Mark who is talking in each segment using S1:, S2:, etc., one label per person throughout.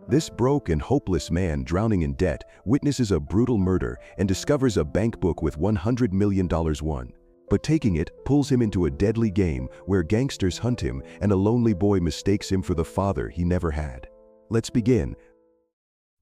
S1: This broke and hopeless man, drowning in debt, witnesses a brutal murder and discovers a bank book with $100 million won. But taking it pulls him into a deadly game where gangsters hunt him and a lonely boy mistakes him for the father he never had. Let's begin.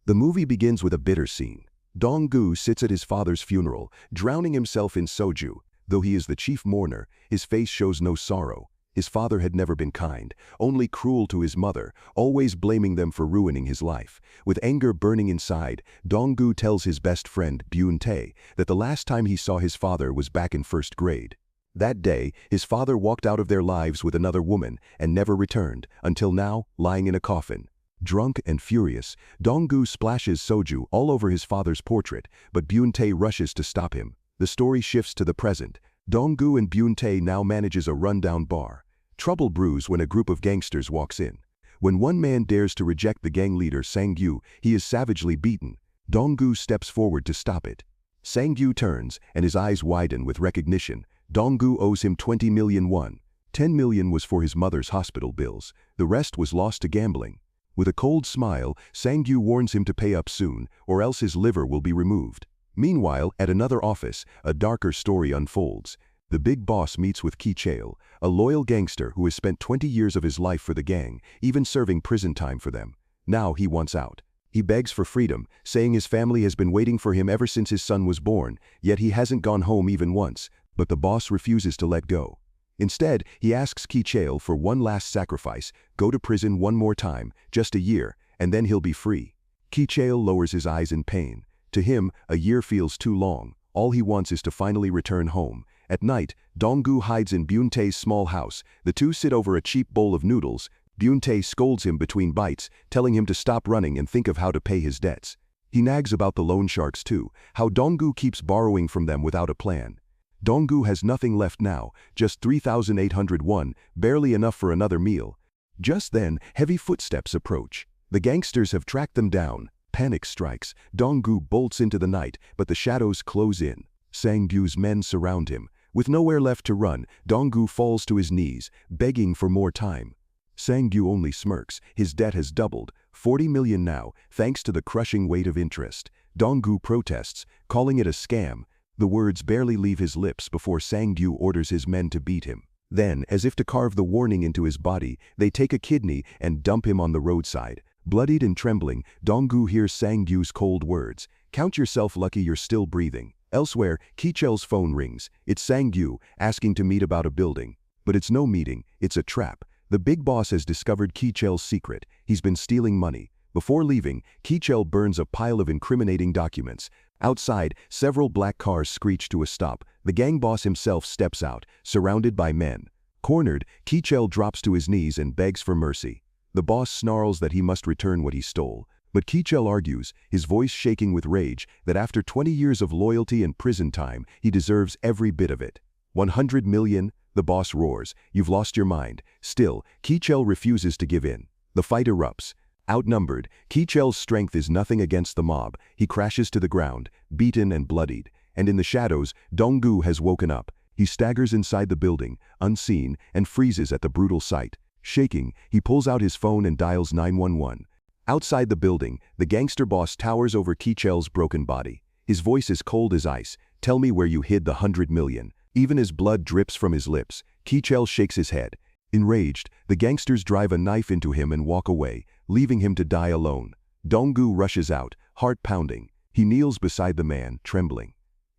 S1: The movie begins with a bitter scene. Dong-gu sits at his father's funeral, drowning himself in soju. Though he is the chief mourner, his face shows no sorrow. His father had never been kind, only cruel to his mother, always blaming them for ruining his life. With anger burning inside, Dong-gu tells his best friend, Byun-tae, that the last time he saw his father was back in first grade. That day, his father walked out of their lives with another woman and never returned, until now, lying in a coffin. Drunk and furious, Dong-gu splashes soju all over his father's portrait, but Byun-tae rushes to stop him. The story shifts to the present. Dong-gu and Byun-tae now manages a rundown bar. Trouble brews when a group of gangsters walks in. When one man dares to reject the gang leader Sang-gyu, he is savagely beaten. Dong-gu steps forward to stop it. Sang-gyu turns, and his eyes widen with recognition. Dong-gu owes him 20 million won. 10 million was for his mother's hospital bills. The rest was lost to gambling. With a cold smile, Sang-gyu warns him to pay up soon, or else his liver will be removed. Meanwhile, at another office, a darker story unfolds. The big boss meets with Ki-chael, a loyal gangster who has spent 20 years of his life for the gang, even serving prison time for them. Now he wants out. He begs for freedom, saying his family has been waiting for him ever since his son was born, yet he hasn't gone home even once, but the boss refuses to let go. Instead, he asks Ki-chael for one last sacrifice, go to prison one more time, just a year, and then he'll be free. Ki-chael lowers his eyes in pain. To him, a year feels too long. All he wants is to finally return home. At night, Dong-gu hides in Byun-tae's small house. The two sit over a cheap bowl of noodles. Byun-tae scolds him between bites, telling him to stop running and think of how to pay his debts. He nags about the loan sharks too, how Dong-gu keeps borrowing from them without a plan. Dong-gu has nothing left now, just 3,800 won, barely enough for another meal. Just then, heavy footsteps approach. The gangsters have tracked them down. Panic strikes. Dong-gu bolts into the night, but the shadows close in. Sang-gyu's men surround him. With nowhere left to run, Dong-gu falls to his knees, begging for more time. Sang-gyu only smirks. His debt has doubled, 40 million now, thanks to the crushing weight of interest. Dong-gu protests, calling it a scam. The words barely leave his lips before Sang-gyu orders his men to beat him. Then, as if to carve the warning into his body, they take a kidney and dump him on the roadside. Bloodied and trembling, Dong-gu hears Sang-gyu's cold words. Count yourself lucky you're still breathing. Elsewhere, Ki-chael's phone rings. It's Sang-gyu, asking to meet about a building. But it's no meeting, it's a trap. The big boss has discovered Ki-chael's secret. He's been stealing money. Before leaving, Ki-chael burns a pile of incriminating documents. Outside, several black cars screech to a stop. The gang boss himself steps out, surrounded by men. Cornered, Ki-chael drops to his knees and begs for mercy. The boss snarls that he must return what he stole. But Ki-chael argues, his voice shaking with rage, that after 20 years of loyalty and prison time, he deserves every bit of it. 100 million, the boss roars. You've lost your mind. Still, Ki-chael refuses to give in. The fight erupts. Outnumbered, Ki-chael's strength is nothing against the mob. He crashes to the ground, beaten and bloodied. And in the shadows, Dong-gu has woken up. He staggers inside the building, unseen, and freezes at the brutal sight. Shaking, he pulls out his phone and dials 911. Outside the building, the gangster boss towers over Ki-chael's broken body. His voice is cold as ice. Tell me where you hid the 100 million. Even as blood drips from his lips, Ki-chael shakes his head. Enraged, the gangsters drive a knife into him and walk away, leaving him to die alone. Dong-gu rushes out, heart pounding. He kneels beside the man, trembling.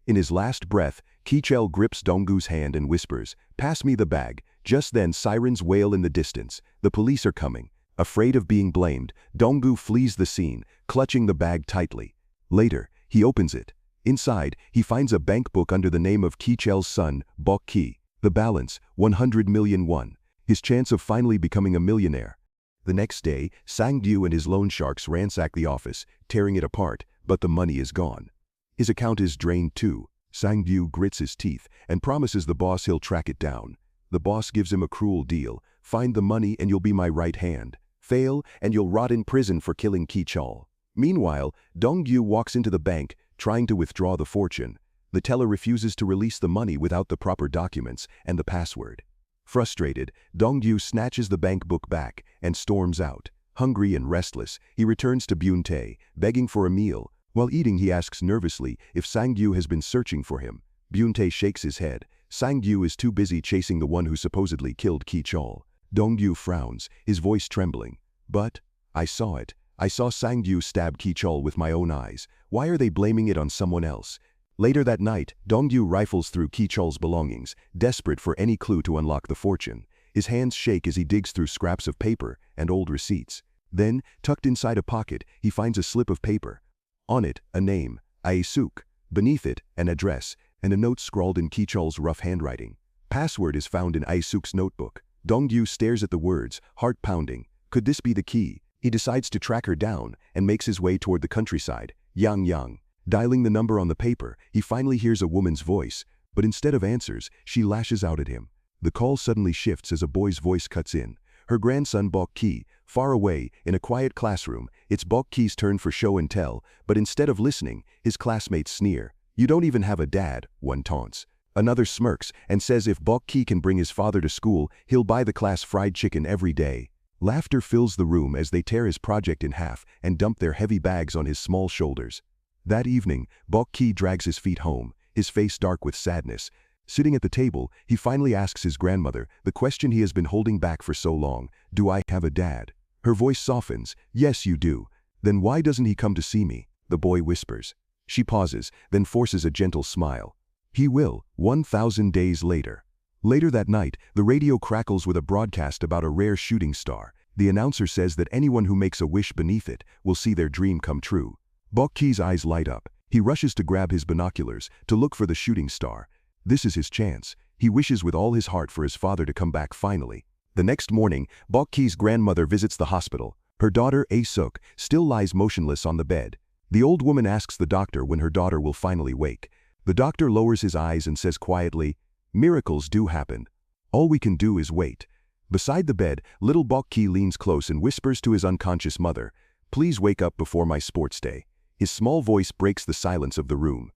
S1: In his last breath, Ki-chael grips Dong-gu's hand and whispers, "Pass me the bag." Just then sirens wail in the distance. The police are coming. Afraid of being blamed, Dong-gu flees the scene, clutching the bag tightly. Later, he opens it. Inside, he finds a bank book under the name of Ki-chael's son, Bok-ki. The balance, 100 million won. His chance of finally becoming a millionaire. The next day, Sang-gyu and his loan sharks ransack the office, tearing it apart, but the money is gone. His account is drained too. Sang-gyu grits his teeth and promises the boss he'll track it down. The boss gives him a cruel deal. Find the money and you'll be my right hand. Fail and you'll rot in prison for killing Ki-chael. Meanwhile, Dong-gyu walks into the bank, trying to withdraw the fortune. The teller refuses to release the money without the proper documents and the password. Frustrated, Dong-gyu snatches the bank book back and storms out. Hungry and restless, he returns to Byun-tae, begging for a meal. While eating, he asks nervously if Sang-gyu has been searching for him. Byun-tae shakes his head. Sang-gyu is too busy chasing the one who supposedly killed Ki-chol. Dong-gyu frowns, his voice trembling. But, I saw it. I saw Sang-gyu stab Ki-chol with my own eyes. Why are they blaming it on someone else? Later that night, Dong-gyu rifles through Ki-chol's belongings, desperate for any clue to unlock the fortune. His hands shake as he digs through scraps of paper and old receipts. Then, tucked inside a pocket, he finds a slip of paper. On it, a name, Asuk. Beneath it, an address, and a note scrawled in Ki-chol's rough handwriting. Password is found in Asuk's notebook. Dong-gyu stares at the words, heart pounding. Could this be the key? He decides to track her down and makes his way toward the countryside. Yang. Dialing the number on the paper, he finally hears a woman's voice, but instead of answers, she lashes out at him. The call suddenly shifts as a boy's voice cuts in. Her grandson Bok-ki, far away, in a quiet classroom. It's Bok-ki's turn for show and tell, but instead of listening, his classmates sneer. You don't even have a dad, one taunts. Another smirks and says if Bok-ki can bring his father to school, he'll buy the class fried chicken every day. Laughter fills the room as they tear his project in half and dump their heavy bags on his small shoulders. That evening, Bok-ki drags his feet home, his face dark with sadness. Sitting at the table, he finally asks his grandmother the question he has been holding back for so long. Do I have a dad? Her voice softens. Yes, you do. Then why doesn't he come to see me? The boy whispers. She pauses, then forces a gentle smile. He will, 1,000 days later. Later that night, the radio crackles with a broadcast about a rare shooting star. The announcer says that anyone who makes a wish beneath it will see their dream come true. Bok-ki's eyes light up. He rushes to grab his binoculars to look for the shooting star. This is his chance. He wishes with all his heart for his father to come back finally. The next morning, Bok-ki's grandmother visits the hospital. Her daughter, Asuk, still lies motionless on the bed. The old woman asks the doctor when her daughter will finally wake. The doctor lowers his eyes and says quietly, miracles do happen. All we can do is wait. Beside the bed, little Bok-ki leans close and whispers to his unconscious mother, please wake up before my sports day. His small voice breaks the silence of the room.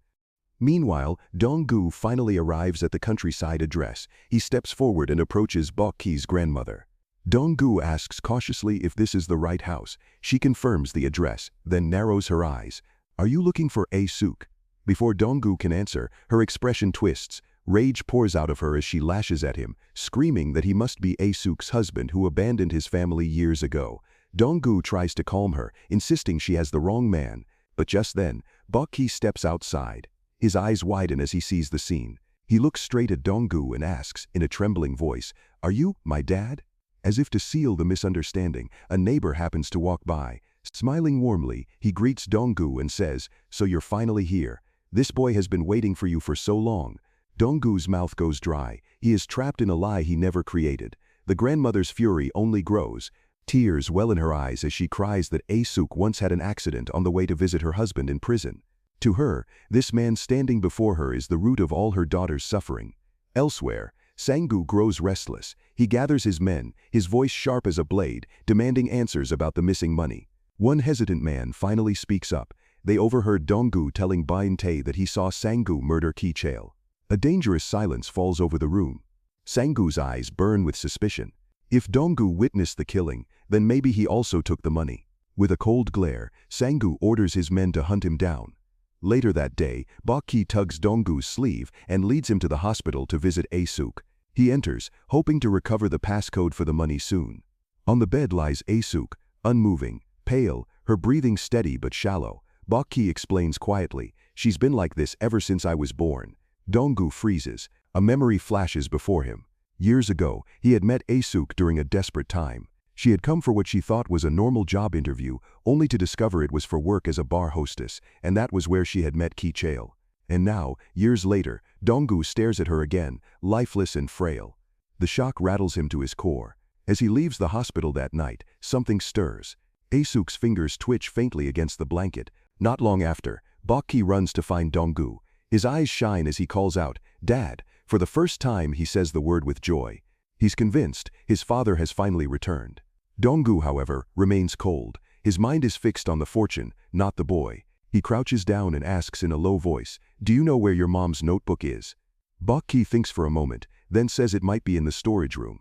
S1: Meanwhile, Dong-gu finally arrives at the countryside address. He steps forward and approaches Bok-ki's grandmother. Dong-gu asks cautiously if this is the right house. She confirms the address, then narrows her eyes. Are you looking for Asuk? Before Dong-gu can answer, her expression twists. Rage pours out of her as she lashes at him, screaming that he must be Asuk's husband who abandoned his family years ago. Dong-gu tries to calm her, insisting she has the wrong man. But just then, Bok-ki steps outside. His eyes widen as he sees the scene. He looks straight at Dong-gu and asks, in a trembling voice, are you my dad? As if to seal the misunderstanding, a neighbor happens to walk by. Smiling warmly, he greets Dong-gu and says, so you're finally here. This boy has been waiting for you for so long. Dong-gu's mouth goes dry. He is trapped in a lie he never created. The grandmother's fury only grows. Tears well in her eyes as she cries that Asuk once had an accident on the way to visit her husband in prison. To her, this man standing before her is the root of all her daughter's suffering. Elsewhere, Sang-gu grows restless. He gathers his men, his voice sharp as a blade, demanding answers about the missing money. One hesitant man finally speaks up. They overheard Dong-gu telling Byun-tae that he saw Sang-gu murder Ki-chol. A dangerous silence falls over the room. Sang-gu's eyes burn with suspicion. If Dong-gu witnessed the killing, then maybe he also took the money. With a cold glare, Sang-gu orders his men to hunt him down. Later that day, Bok-ki tugs Dong-gu's sleeve and leads him to the hospital to visit Asuk. He enters, hoping to recover the passcode for the money soon. On the bed lies Asuk, unmoving, pale, her breathing steady but shallow. Bok-ki explains quietly, she's been like this ever since I was born. Dong-gu freezes. A memory flashes before him. Years ago, he had met Asuk during a desperate time. She had come for what she thought was a normal job interview, only to discover it was for work as a bar hostess, and that was where she had met Ki-chol. And now, years later, Dong-gu stares at her again, lifeless and frail. The shock rattles him to his core. As he leaves the hospital that night, something stirs. Asuk's fingers twitch faintly against the blanket. Not long after, Bok-ki runs to find Dong-gu. His eyes shine as he calls out, Dad. For the first time, he says the word with joy. He's convinced his father has finally returned. Dong-gu, however, remains cold. His mind is fixed on the fortune, not the boy. He crouches down and asks in a low voice, do you know where your mom's notebook is? Bok-ki thinks for a moment, then says it might be in the storage room.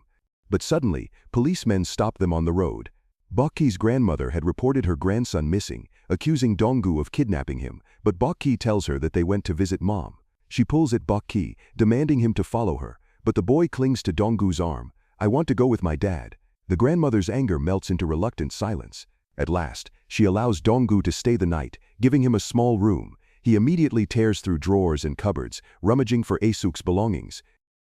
S1: But suddenly, policemen stop them on the road. Bokki's grandmother had reported her grandson missing, accusing Donggu of kidnapping him, but Bokki tells her that they went to visit mom. She pulls at Bokki, demanding him to follow her, but the boy clings to Donggu's arm. "I want to go with my dad." The grandmother's anger melts into reluctant silence. At last, she allows Donggu to stay the night, giving him a small room. He immediately tears through drawers and cupboards, rummaging for Asuk's belongings.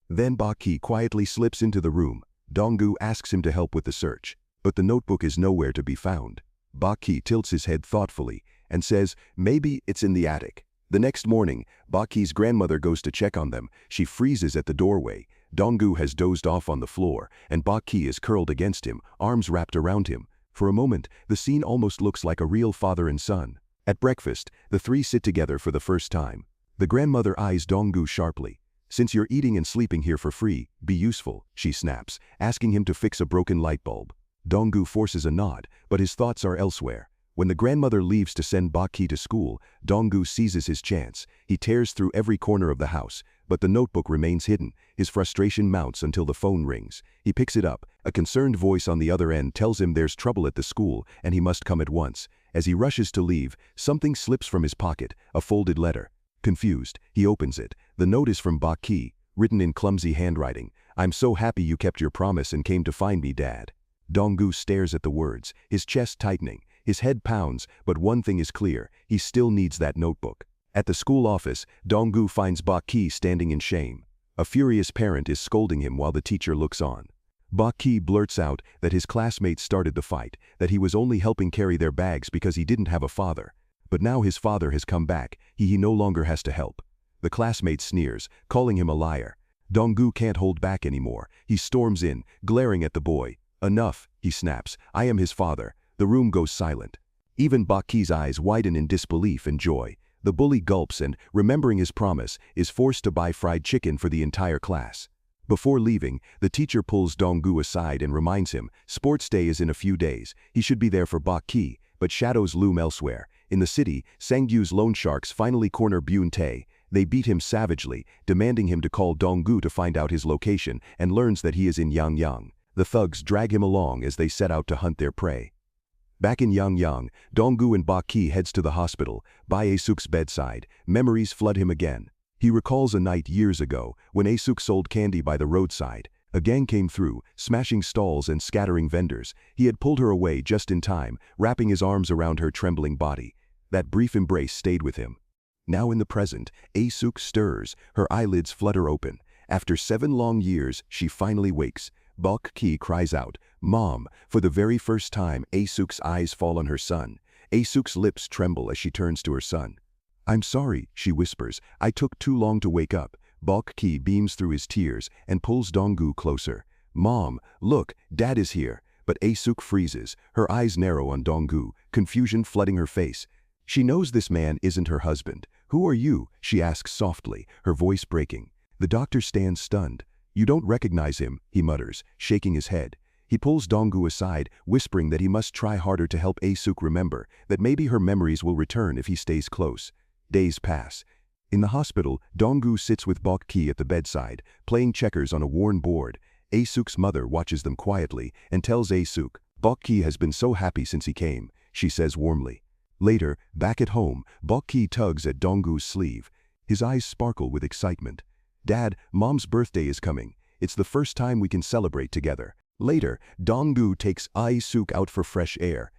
S1: Then Bokki quietly slips into the room. Donggu asks him to help with the search, but the notebook is nowhere to be found. Bokki tilts his head thoughtfully and says, "Maybe it's in the attic." The next morning, Bokki's grandmother goes to check on them. She freezes at the doorway. Donggu has dozed off on the floor, and Bokki is curled against him, arms wrapped around him. For a moment, the scene almost looks like a real father and son. At breakfast, the three sit together for the first time. The grandmother eyes Donggu sharply. "Since you're eating and sleeping here for free, be useful," she snaps, asking him to fix a broken light bulb. Donggu forces a nod, but his thoughts are elsewhere. When the grandmother leaves to send Bokki to school, Donggu seizes his chance. He tears through every corner of the house, but the notebook remains hidden. His frustration mounts until the phone rings. He picks it up. A concerned voice on the other end tells him there's trouble at the school and he must come at once. As he rushes to leave, something slips from his pocket, a folded letter. Confused, he opens it. The note is from Bokki, written in clumsy handwriting. "I'm so happy you kept your promise and came to find me, Dad." Donggu stares at the words, his chest tightening. His head pounds, but one thing is clear, he still needs that notebook. At the school office, Donggu finds Bokki standing in shame. A furious parent is scolding him while the teacher looks on. Bokki blurts out that his classmates started the fight, that he was only helping carry their bags because he didn't have a father. But now his father has come back, he no longer has to help. The classmate sneers, calling him a liar. Donggu can't hold back anymore. He storms in, glaring at the boy. "Enough," he snaps. "I am his father." The room goes silent. Even Bokki's eyes widen in disbelief and joy. The bully gulps and, remembering his promise, is forced to buy fried chicken for the entire class. Before leaving, the teacher pulls Donggu aside and reminds him, sports day is in a few days. He should be there for Bokki, but shadows loom elsewhere. In the city, Sanggyu's loan sharks finally corner Byun-tae. They beat him savagely, demanding him to call Donggu to find out his location, and learns that he is in Yangyang. The thugs drag him along as they set out to hunt their prey. Back in Yangyang, Donggu and Bokki heads to the hospital. By Asuk's bedside, memories flood him again. He recalls a night years ago, when Asuk sold candy by the roadside. A gang came through, smashing stalls and scattering vendors. He had pulled her away just in time, wrapping his arms around her trembling body. That brief embrace stayed with him. Now in the present, Asuk stirs, her eyelids flutter open. After 7 long years, she finally wakes. Bokki cries out, "Mom!" For the very first time, Asuk's eyes fall on her son. Asuk's lips tremble as she turns to her son. "I'm sorry," she whispers. "I took too long to wake up." Bokki beams through his tears and pulls Donggu closer. "Mom, look, Dad is here." But Asuk freezes, her eyes narrow on Donggu, confusion flooding her face. She knows this man isn't her husband. "Who are you?" she asks softly, her voice breaking. The doctor stands stunned. "You don't recognize him," he mutters, shaking his head. He pulls Donggu aside, whispering that he must try harder to help Asuk remember, that maybe her memories will return if he stays close. Days pass. In the hospital, Donggu sits with Bokki at the bedside, playing checkers on a worn board. Asuk's mother watches them quietly and tells Asuk, "Bokki has been so happy since he came," she says warmly. Later, back at home, Bokki tugs at Donggu's sleeve. His eyes sparkle with excitement. "Dad, Mom's birthday is coming. It's the first time we can celebrate together." Later, Donggu takes Asuk out for fresh air.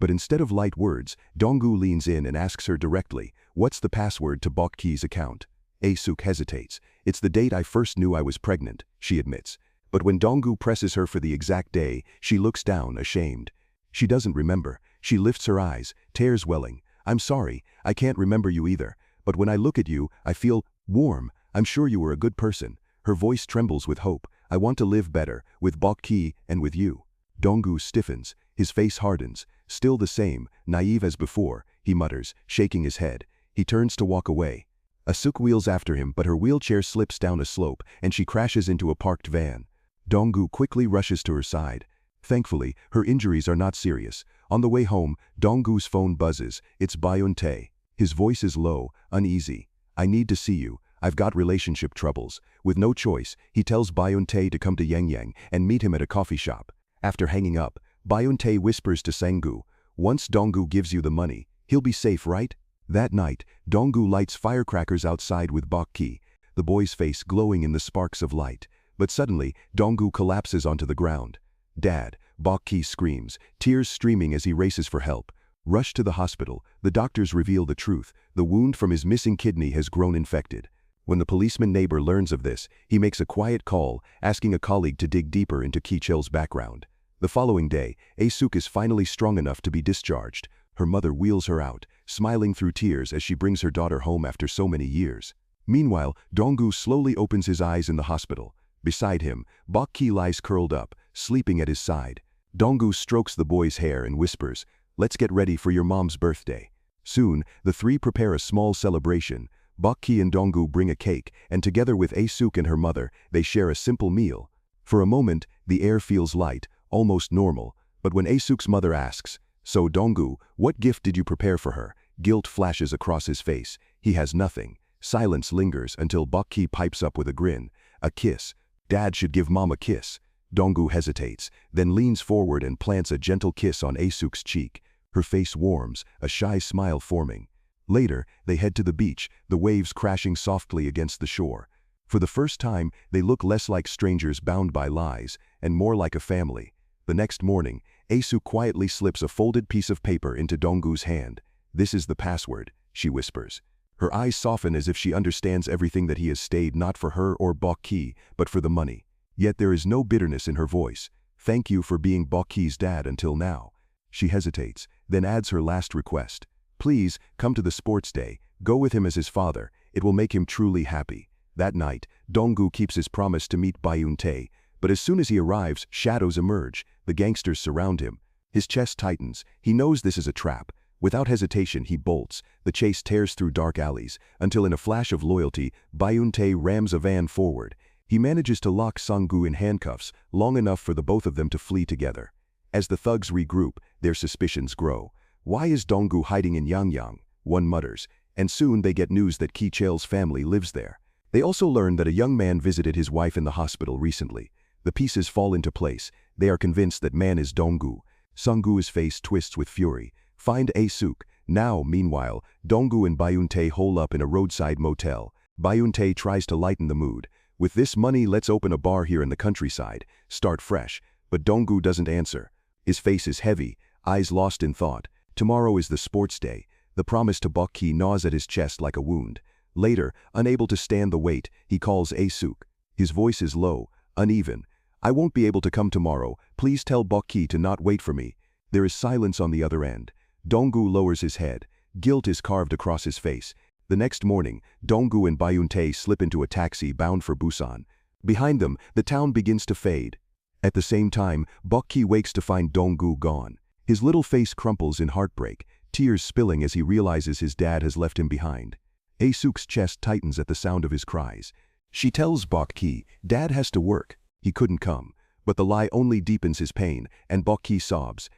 S1: But instead of light words, Donggu leans in and asks her directly, "What's the password to Bokki's account?" Asuk hesitates. "It's the date I first knew I was pregnant," she admits. But when Donggu presses her for the exact day, she looks down, ashamed. She doesn't remember. She lifts her eyes, tears welling. "I'm sorry, I can't remember you either. But when I look at you, I feel warm. I'm sure you were a good person." Her voice trembles with hope. "I want to live better, with Bokki and with you." Donggu stiffens. His face hardens. "Still the same, naive as before," he mutters, shaking his head. He turns to walk away. Asuk wheels after him, but her wheelchair slips down a slope and she crashes into a parked van. Donggu quickly rushes to her side. Thankfully, her injuries are not serious. On the way home, Donggu's phone buzzes. It's Byun-tae. His voice is low, uneasy. "I need to see you. I've got relationship troubles." With no choice, he tells Byun-tae to come to Yangyang and meet him at a coffee shop. After hanging up, Byun-tae whispers to Sang-gu, "Once Dong-gu gives you the money, he'll be safe, right?" That night, Dong-gu lights firecrackers outside with Bok-ki, the boy's face glowing in the sparks of light. But suddenly, Dong-gu collapses onto the ground. "Dad," Bok-ki screams, tears streaming as he races for help. Rushed to the hospital, the doctors reveal the truth: the wound from his missing kidney has grown infected. When the policeman neighbor learns of this, he makes a quiet call, asking a colleague to dig deeper into Ki-cheol's background. The following day, Asuk is finally strong enough to be discharged. Her mother wheels her out, smiling through tears as she brings her daughter home after so many years. Meanwhile, Dong-gu slowly opens his eyes in the hospital. Beside him, Bok-ki lies curled up, sleeping at his side. Dong-gu strokes the boy's hair and whispers, "Let's get ready for your mom's birthday." Soon, the three prepare a small celebration. Bok-ki and Dong-gu bring a cake, and together with Asuk and her mother, they share a simple meal. For a moment, the air feels light, almost normal, but when Asuk's mother asks, "So Dong-gu, what gift did you prepare for her?" Guilt flashes across his face. He has nothing. Silence lingers until Bok-ki pipes up with a grin. "A kiss. Dad should give Mom a kiss." Dong-gu hesitates, then leans forward and plants a gentle kiss on Asuk's cheek. Her face warms, a shy smile forming. Later, they head to the beach, the waves crashing softly against the shore. For the first time, they look less like strangers bound by lies, and more like a family. The next morning, Asuk quietly slips a folded piece of paper into Dong-gu's hand. "This is the password," she whispers. Her eyes soften as if she understands everything, that he has stayed not for her or Bok-ki, but for the money. Yet there is no bitterness in her voice. "Thank you for being Bok-ki's dad until now." She hesitates, then adds her last request. "Please, come to the sports day, go with him as his father, it will make him truly happy." That night, Dong-gu keeps his promise to meet Byun-tae, but as soon as he arrives, shadows emerge, the gangsters surround him. His chest tightens, he knows this is a trap. Without hesitation, he bolts. The chase tears through dark alleys, until in a flash of loyalty, Byun-tae rams a van forward. He manages to lock Sang-gu in handcuffs, long enough for the both of them to flee together. As the thugs regroup, their suspicions grow. "Why is Dong-gu hiding in Yangyang?" one mutters, and soon they get news that Ki-cheol's family lives there. They also learn that a young man visited his wife in the hospital recently. The pieces fall into place. They are convinced that man is Dong-gu. Sang-gu's face twists with fury. Find Asuk. Now, meanwhile, Dong-gu and Byun-tae hole up in a roadside motel. Byun-tae tries to lighten the mood. "With this money, let's open a bar here in the countryside. Start fresh." But Dong-gu doesn't answer. His face is heavy, eyes lost in thought. Tomorrow is the sports day. The promise to Bok-ki gnaws at his chest like a wound. Later, unable to stand the weight, he calls Asuk. His voice is low, uneven. "I won't be able to come tomorrow. Please tell Bok-ki to not wait for me." There is silence on the other end. Dong-gu lowers his head. Guilt is carved across his face. The next morning, Dong-gu and Byun-tae slip into a taxi bound for Busan. Behind them, the town begins to fade. At the same time, Bok-ki wakes to find Dong-gu gone. His little face crumples in heartbreak, tears spilling as he realizes his dad has left him behind. Asuk's chest tightens at the sound of his cries. She tells Bok-ki, "Dad has to work. He couldn't come." But the lie only deepens his pain, and Bok-ki sobs.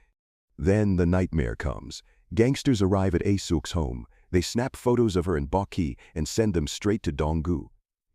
S1: Then the nightmare comes. Gangsters arrive at Asuk's home. They snap photos of her and Bok-ki and send them straight to Dong-gu.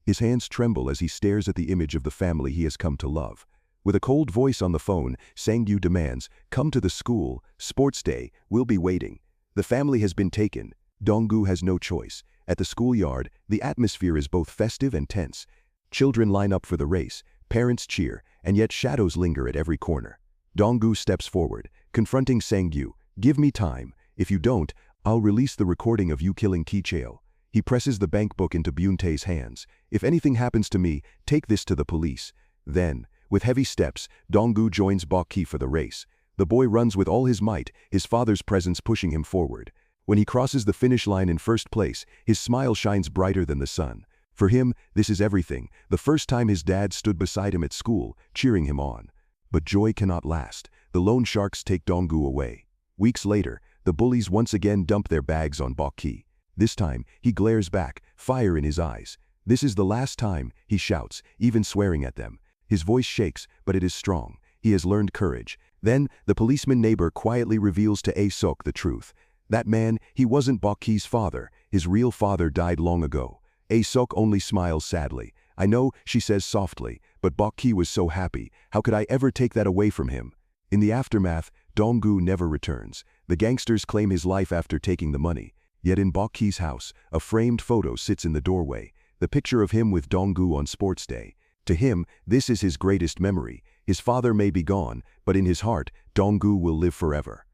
S1: His hands tremble as he stares at the image of the family he has come to love. With a cold voice on the phone, Sang-gu demands, "Come to the school, sports day, we'll be waiting." The family has been taken. Dong-gu has no choice. At the schoolyard, the atmosphere is both festive and tense. Children line up for the race, parents cheer, and yet shadows linger at every corner. Dong-gu steps forward, confronting Sang-gu. "Give me time. If you don't, I'll release the recording of you killing Ki-cheol." He presses the bank book into Byun-tae's hands. "If anything happens to me, take this to the police." Then, with heavy steps, Dong-gu joins Bok-ki for the race. The boy runs with all his might, his father's presence pushing him forward. When he crosses the finish line in first place, his smile shines brighter than the sun. For him, this is everything, the first time his dad stood beside him at school, cheering him on. But joy cannot last. The loan sharks take Dong-gu away. Weeks later, the bullies once again dump their bags on Bok-ki. This time, he glares back, fire in his eyes. "This is the last time," he shouts, even swearing at them. His voice shakes, but it is strong. He has learned courage. Then, the policeman neighbor quietly reveals to Asuk the truth. That man, he wasn't Bok-ki's father. His real father died long ago. Asuk only smiles sadly. "I know," she says softly, "but Bok-ki was so happy. How could I ever take that away from him?" In the aftermath, Dong-gu never returns. The gangsters claim his life after taking the money. Yet in Bok-ki's house, a framed photo sits in the doorway, the picture of him with Dong-gu on sports day. To him, this is his greatest memory. His father may be gone, but in his heart, Dong-gu will live forever.